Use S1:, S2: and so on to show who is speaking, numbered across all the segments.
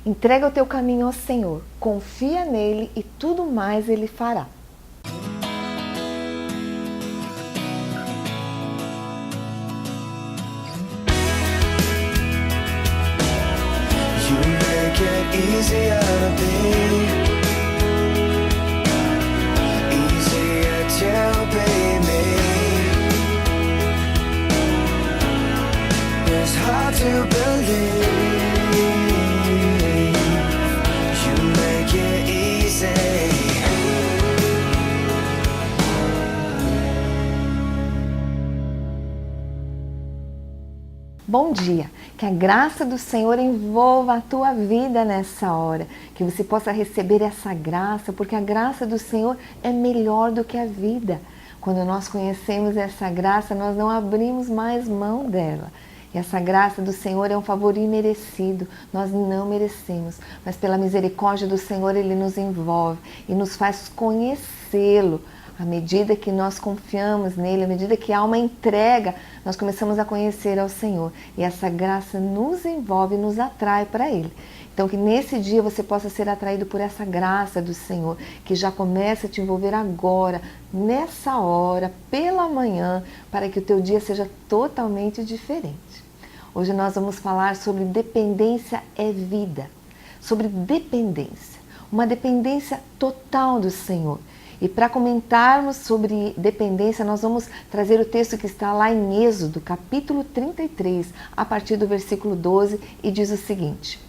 S1: Entrega o teu caminho ao Senhor, confia nele e tudo mais ele fará.
S2: Easier to be, easier to be me. It's hard to believe you make it easy.
S1: Bom dia, que a graça do Senhor envolva a tua vida nessa hora, que você possa receber essa graça, porque a graça do Senhor é melhor do que a vida. Quando nós conhecemos essa graça, nós não abrimos mais mão dela. E essa graça do Senhor é um favor imerecido, nós não merecemos, mas pela misericórdia do Senhor Ele nos envolve e nos faz conhecê-lo. À medida que nós confiamos nele, à medida que há uma entrega, nós começamos a conhecer ao Senhor. E essa graça nos envolve e nos atrai para Ele. Então que nesse dia você possa ser atraído por essa graça do Senhor, que já começa a te envolver agora, nessa hora, pela manhã, para que o teu dia seja totalmente diferente. Hoje nós vamos falar sobre dependência é vida. Sobre dependência. Uma dependência total do Senhor. E para comentarmos sobre dependência, nós vamos trazer o texto que está lá em Êxodo, capítulo 33, a partir do versículo 12, e diz o seguinte: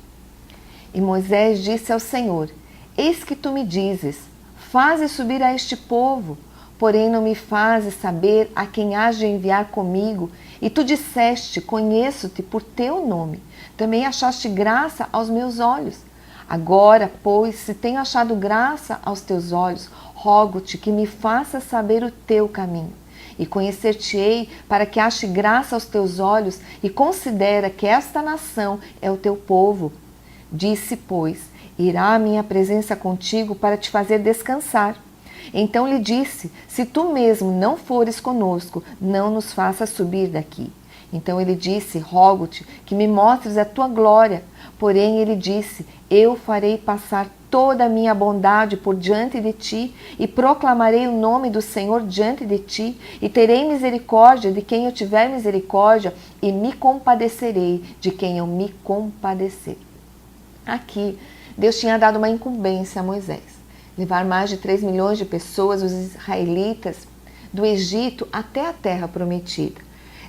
S1: E Moisés disse ao Senhor: Eis que tu me dizes, faze subir a este povo, porém não me fazes saber a quem hás de enviar comigo. E tu disseste, conheço-te por teu nome, também achaste graça aos meus olhos. Agora, pois, se tenho achado graça aos teus olhos, rogo-te que me faças saber o teu caminho. E conhecer-te-ei para que ache graça aos teus olhos e considera que esta nação é o teu povo. Disse, pois, irá a minha presença contigo para te fazer descansar. Então lhe disse, se tu mesmo não fores conosco, não nos faças subir daqui. Então ele disse, rogo-te que me mostres a tua glória. Porém ele disse, eu farei passar toda a minha bondade por diante de ti e proclamarei o nome do Senhor diante de ti e terei misericórdia de quem eu tiver misericórdia e me compadecerei de quem eu me compadecer. Aqui, Deus tinha dado uma incumbência a Moisés. Levar mais de 3 milhões de pessoas, os israelitas, do Egito até a terra prometida.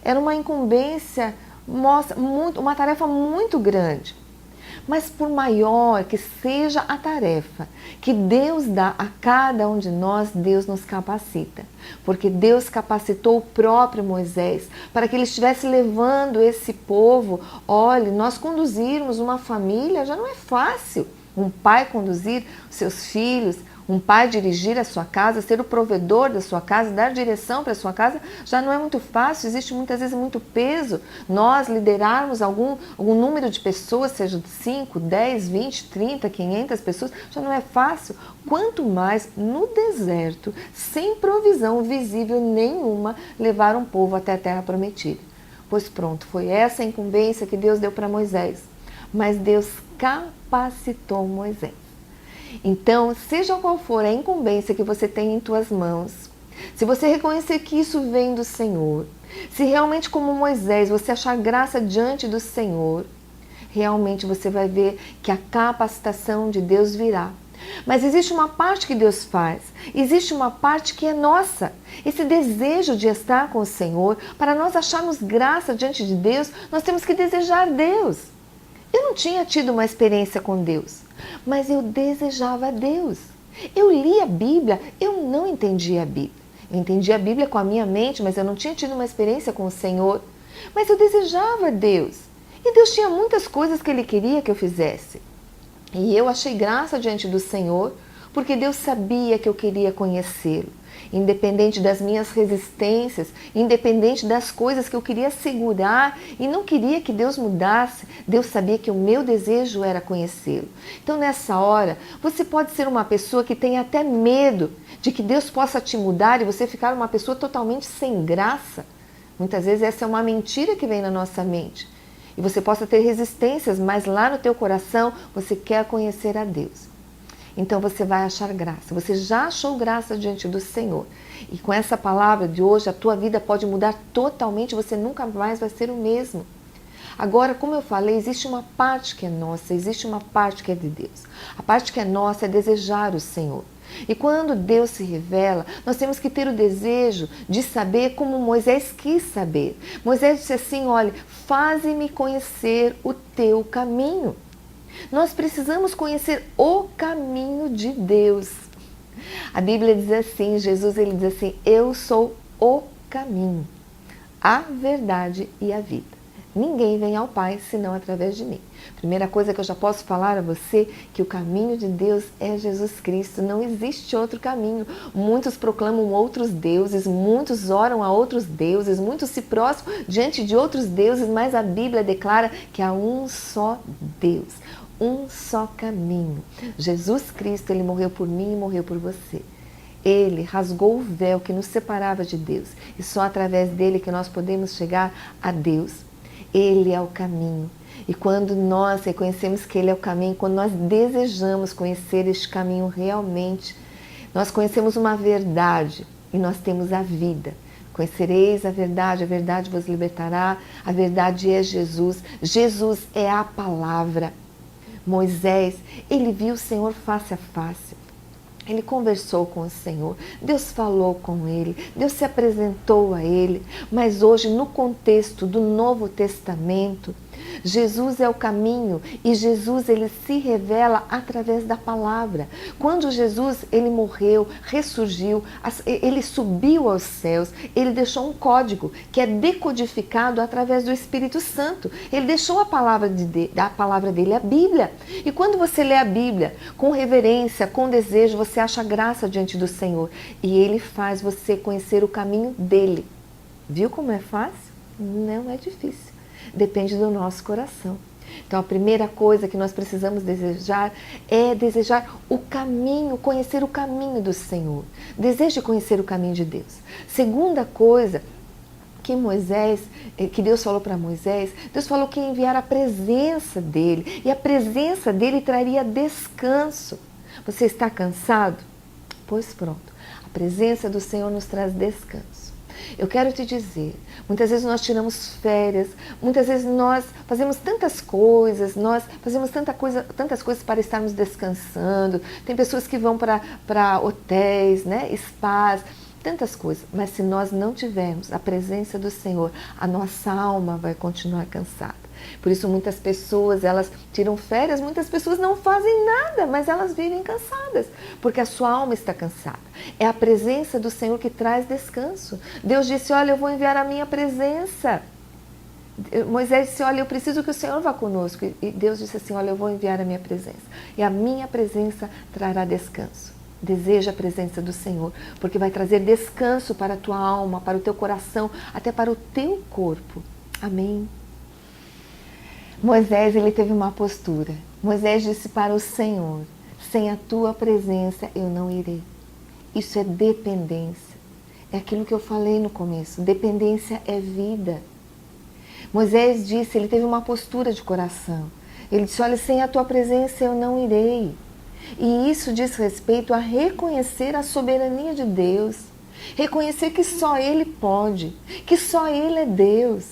S1: Era uma incumbência, uma tarefa muito grande. Mas por maior que seja a tarefa que Deus dá a cada um de nós, Deus nos capacita. Porque Deus capacitou o próprio Moisés para que ele estivesse levando esse povo. Olha, nós conduzirmos uma família já não é fácil. Um pai conduzir os seus filhos, um pai dirigir a sua casa, ser o provedor da sua casa, dar direção para a sua casa, já não é muito fácil, existe muitas vezes muito peso. Nós liderarmos algum número de pessoas, seja 5, 10, 20, 30, 500 pessoas, já não é fácil. Quanto mais no deserto, sem provisão visível nenhuma, levar um povo até a terra prometida. Pois pronto, foi essa a incumbência que Deus deu para Moisés. Mas Deus capacitou Moisés. Então, seja qual for a incumbência que você tem em tuas mãos, se você reconhecer que isso vem do Senhor, se realmente como Moisés você achar graça diante do Senhor, realmente você vai ver que a capacitação de Deus virá. Mas existe uma parte que Deus faz, existe uma parte que é nossa. Esse desejo de estar com o Senhor, para nós acharmos graça diante de Deus, nós temos que desejar Deus. Eu não tinha tido uma experiência com Deus, mas eu desejava Deus. Eu li a Bíblia, eu não entendia a Bíblia. Eu entendia a Bíblia com a minha mente, mas eu não tinha tido uma experiência com o Senhor. Mas eu desejava Deus. E Deus tinha muitas coisas que Ele queria que eu fizesse. E eu achei graça diante do Senhor, porque Deus sabia que eu queria conhecê-lo. Independente das minhas resistências, independente das coisas que eu queria segurar e não queria que Deus mudasse, Deus sabia que o meu desejo era conhecê-lo. Então nessa hora, você pode ser uma pessoa que tem até medo de que Deus possa te mudar e você ficar uma pessoa totalmente sem graça. Muitas vezes essa é uma mentira que vem na nossa mente. e você possa ter resistências, mas lá no teu coração você quer conhecer a Deus. Então você vai achar graça. Você já achou graça diante do Senhor. E com essa palavra de hoje, a tua vida pode mudar totalmente, você nunca mais vai ser o mesmo. Agora, como eu falei, existe uma parte que é nossa, existe uma parte que é de Deus. A parte que é nossa é desejar o Senhor. E quando Deus se revela, nós temos que ter o desejo de saber como Moisés quis saber. Moisés disse assim, olha, faze-me conhecer o teu caminho. Nós precisamos conhecer o caminho de Deus. A Bíblia diz assim, Jesus ele diz assim, eu sou o caminho, a verdade e a vida. Ninguém vem ao Pai senão através de mim. Primeira coisa que eu já posso falar a você, que o caminho de Deus é Jesus Cristo. Não existe outro caminho. Muitos proclamam outros deuses, muitos oram a outros deuses, muitos se prostram diante de outros deuses, mas a Bíblia declara que há um só Deus, um só caminho. Jesus Cristo, ele morreu por mim e morreu por você. Ele rasgou o véu que nos separava de Deus e só através dele que nós podemos chegar a Deus. Ele é o caminho. E quando nós reconhecemos que Ele é o caminho, quando nós desejamos conhecer este caminho realmente, nós conhecemos uma verdade e nós temos a vida. Conhecereis a verdade vos libertará, a verdade é Jesus. Jesus é a palavra. Moisés, ele viu o Senhor face a face. Ele conversou com o Senhor, Deus falou com ele, Deus se apresentou a ele, mas hoje no contexto do Novo Testamento, Jesus é o caminho e Jesus ele se revela através da palavra. Quando Jesus ele morreu, ressurgiu, ele subiu aos céus, ele deixou um código que é decodificado através do Espírito Santo. Ele deixou a palavra dele, a Bíblia. E quando você lê a Bíblia com reverência, com desejo, você acha graça diante do Senhor e ele faz você conhecer o caminho dele. Viu como é fácil? Não é difícil. Depende do nosso coração. Então a primeira coisa que nós precisamos desejar é desejar o caminho, conhecer o caminho do Senhor. Deseje conhecer o caminho de Deus. Segunda coisa que Deus falou para Moisés, Deus falou que ia enviar a presença dele, e a presença dele traria descanso. Você está cansado? Pois pronto, a presença do Senhor nos traz descanso. Eu quero te dizer, muitas vezes nós tiramos férias, muitas vezes nós fazemos tantas coisas, tantas coisas para estarmos descansando. Tem pessoas que vão para hotéis, né, spas, tantas coisas. Mas se nós não tivermos a presença do Senhor, a nossa alma vai continuar cansada. Por isso muitas pessoas, elas tiram férias, muitas pessoas não fazem nada, mas elas vivem cansadas, porque a sua alma está cansada. É a presença do Senhor que traz descanso. Deus disse, olha, eu vou enviar a minha presença. Moisés disse, olha, eu preciso que o Senhor vá conosco. E Deus disse assim, olha, eu vou enviar a minha presença. E a minha presença trará descanso. Deseja a presença do Senhor, porque vai trazer descanso para a tua alma, para o teu coração, até para o teu corpo. Amém? Moisés, ele teve uma postura. Moisés disse para o Senhor, sem a tua presença eu não irei. Isso é dependência. É aquilo que eu falei no começo. Dependência é vida. Moisés disse, ele teve uma postura de coração. Ele disse, olha, sem a tua presença eu não irei. E isso diz respeito a reconhecer a soberania de Deus. Reconhecer que só Ele pode, que só Ele é Deus.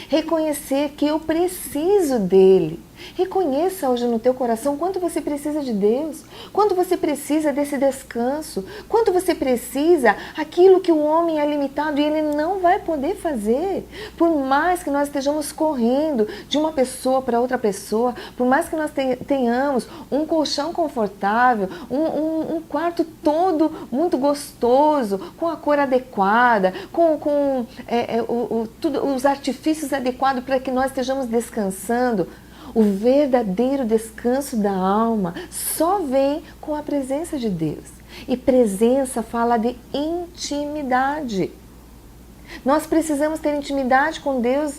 S1: Reconhecer que eu preciso dele. Reconheça hoje no teu coração quanto você precisa de Deus, quanto você precisa desse descanso, quanto você precisa aquilo que o homem é limitado e ele não vai poder fazer. Por mais que nós estejamos correndo de uma pessoa para outra pessoa, por mais que nós tenhamos um colchão confortável, um quarto todo muito gostoso, com a cor adequada, com os artifícios adequados para que nós estejamos descansando, o verdadeiro descanso da alma só vem com a presença de Deus. E presença fala de intimidade. Nós precisamos ter intimidade com Deus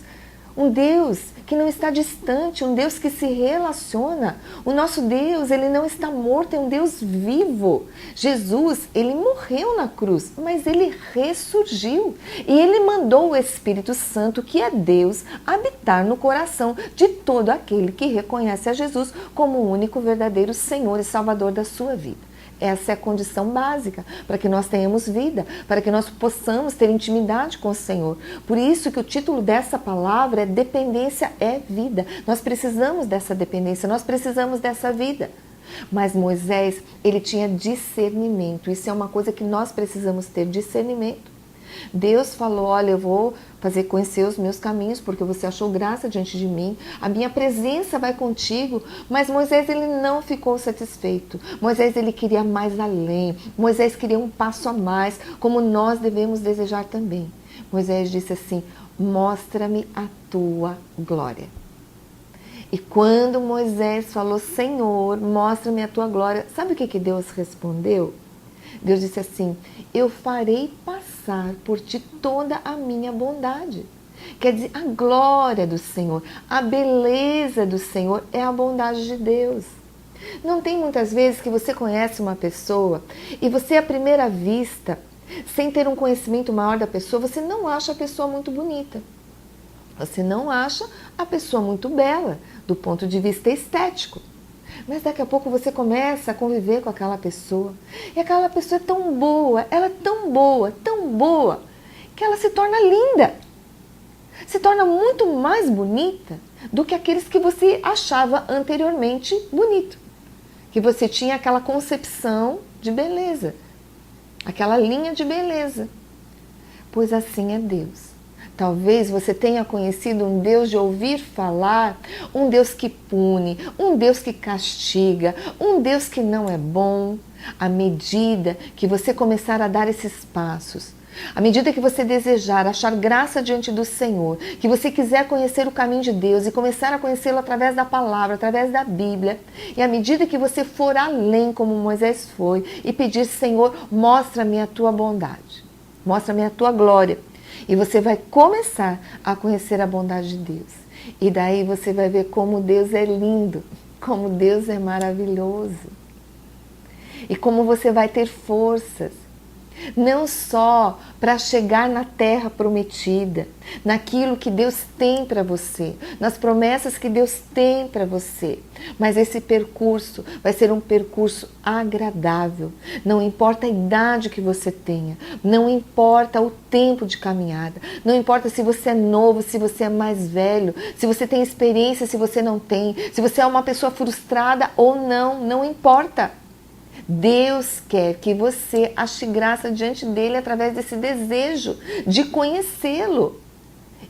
S1: um Deus que não está distante, um Deus que se relaciona. O nosso Deus, ele não está morto, é um Deus vivo. Jesus, ele morreu na cruz, mas ele ressurgiu. E ele mandou o Espírito Santo, que é Deus, habitar no coração de todo aquele que reconhece a Jesus como o único verdadeiro Senhor e Salvador da sua vida. Essa é a condição básica para que nós tenhamos vida, para que nós possamos ter intimidade com o Senhor. Por isso que o título dessa palavra é Dependência é Vida. Nós precisamos dessa dependência, nós precisamos dessa vida. Mas Moisés, ele tinha discernimento. Isso é uma coisa que nós precisamos ter, discernimento. Deus falou, olha, eu vou fazer conhecer os meus caminhos, porque você achou graça diante de mim, a minha presença vai contigo. Mas Moisés, ele não ficou satisfeito. Moisés, ele queria mais além. Moisés queria um passo a mais, como nós devemos desejar também. Moisés disse assim, mostra-me a tua glória. E quando Moisés falou, Senhor, mostra-me a tua glória, sabe o que Deus respondeu? Deus disse assim, eu farei passar por ti toda a minha bondade. Quer dizer, a glória do Senhor, a beleza do Senhor é a bondade de Deus. Não tem muitas vezes que você conhece uma pessoa e você à primeira vista, sem ter um conhecimento maior da pessoa, você não acha a pessoa muito bonita. Você não acha a pessoa muito bela do ponto de vista estético. Mas daqui a pouco você começa a conviver com aquela pessoa. E aquela pessoa é tão boa, ela é tão boa, que ela se torna linda. Se torna muito mais bonita do que aqueles que você achava anteriormente bonito. Que você tinha aquela concepção de beleza, aquela linha de beleza. Pois assim é Deus. Talvez você tenha conhecido um Deus de ouvir falar, um Deus que pune, um Deus que castiga, um Deus que não é bom. À medida que você começar a dar esses passos, à medida que você desejar achar graça diante do Senhor, que você quiser conhecer o caminho de Deus e começar a conhecê-lo através da palavra, através da Bíblia, e à medida que você for além como Moisés foi e pedir, Senhor, mostra-me a tua bondade, mostra-me a tua glória. E você vai começar a conhecer a bondade de Deus. E daí você vai ver como Deus é lindo, como Deus é maravilhoso. E como você vai ter forças, não só para chegar na terra prometida, naquilo que Deus tem para você, nas promessas que Deus tem para você, mas esse percurso vai ser um percurso agradável. Não importa a idade que você tenha, não importa o tempo de caminhada, não importa se você é novo, se você é mais velho, se você tem experiência, se você não tem, se você é uma pessoa frustrada ou não, não importa. Deus quer que você ache graça diante dele através desse desejo de conhecê-lo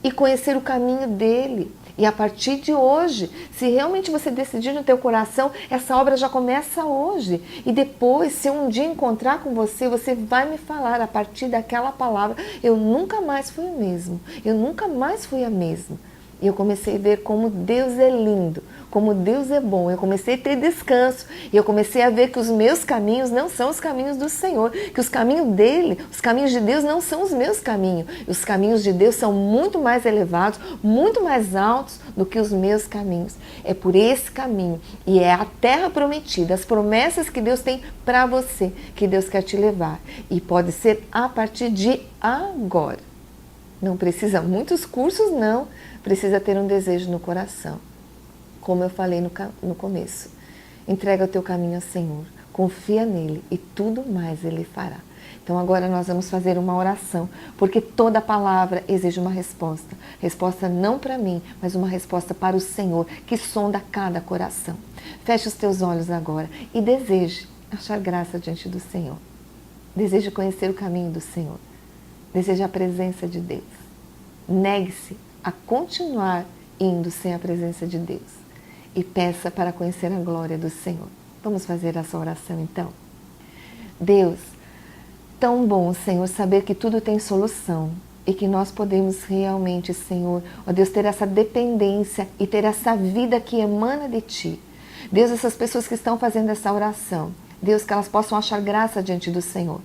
S1: e conhecer o caminho dele. E a partir de hoje, se realmente você decidir no teu coração, essa obra já começa hoje. E depois, se eu um dia encontrar com você, você vai me falar a partir daquela palavra, eu nunca mais fui o mesmo, eu nunca mais fui a mesma. E eu comecei a ver como Deus é lindo, como Deus é bom. Eu comecei a ter descanso. E eu comecei a ver que os meus caminhos não são os caminhos do Senhor. Que os caminhos dele, os caminhos de Deus não são os meus caminhos. Os caminhos de Deus são muito mais elevados, muito mais altos do que os meus caminhos. É por esse caminho. E é a terra prometida, as promessas que Deus tem para você, que Deus quer te levar. E pode ser a partir de agora. Não precisa muitos cursos, não. Precisa ter um desejo no coração. Como eu falei no começo. Entrega o teu caminho ao Senhor. Confia nele e tudo mais ele fará. Então agora nós vamos fazer uma oração. Porque toda palavra exige uma resposta. Resposta não para mim, mas uma resposta para o Senhor, que sonda cada coração. Feche os teus olhos agora e deseje achar graça diante do Senhor. Deseje conhecer o caminho do Senhor. Deseje a presença de Deus. Negue-se a continuar indo sem a presença de Deus. E peça para conhecer a glória do Senhor. Vamos fazer essa oração então? Deus, tão bom, Senhor, saber que tudo tem solução. E que nós podemos realmente, Senhor, ó Deus, ter essa dependência e ter essa vida que emana de Ti. Deus, essas pessoas que estão fazendo essa oração, Deus, que elas possam achar graça diante do Senhor.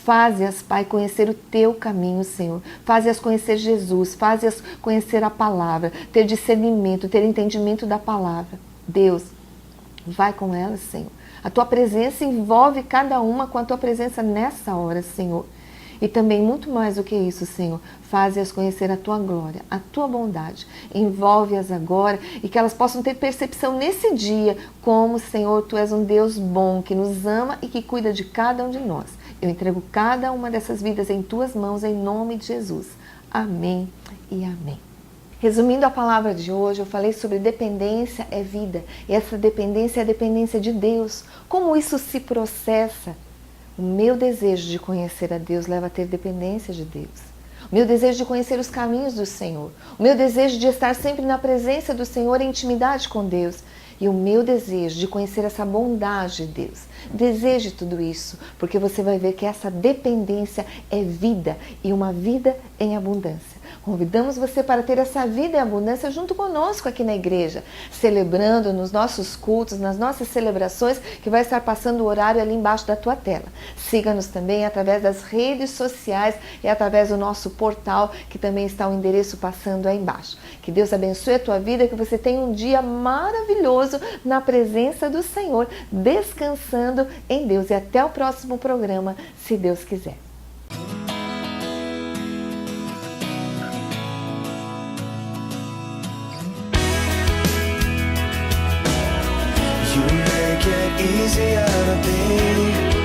S1: Faze-as, Pai, conhecer o Teu caminho, Senhor. Faze-as conhecer Jesus, faze-as conhecer a palavra, ter discernimento, ter entendimento da palavra. Deus, vai com elas, Senhor. A Tua presença envolve cada uma com a Tua presença nessa hora, Senhor. E também, muito mais do que isso, Senhor, faze-as conhecer a Tua glória, a Tua bondade. Envolve-as agora e que elas possam ter percepção nesse dia como, Senhor, Tu és um Deus bom, que nos ama e que cuida de cada um de nós. Eu entrego cada uma dessas vidas em Tuas mãos, em nome de Jesus. Amém e amém. Resumindo a palavra de hoje, eu falei sobre dependência é vida. E essa dependência é a dependência de Deus. Como isso se processa? O meu desejo de conhecer a Deus leva a ter dependência de Deus. O meu desejo de conhecer os caminhos do Senhor. O meu desejo de estar sempre na presença do Senhor em intimidade com Deus. E o meu desejo de conhecer essa bondade de Deus. Deseje tudo isso, porque você vai ver que essa dependência é vida e uma vida em abundância. Convidamos você para ter essa vida em abundância junto conosco aqui na igreja, celebrando nos nossos cultos, nas nossas celebrações, que vai estar passando o horário ali embaixo da tua tela. Siga-nos também através das redes sociais e através do nosso portal, que também está o endereço passando aí embaixo. Que Deus abençoe a tua vida, que você tenha um dia maravilhoso na presença do Senhor, descansando em Deus. E até o próximo programa, se Deus quiser.
S2: You make it easier to be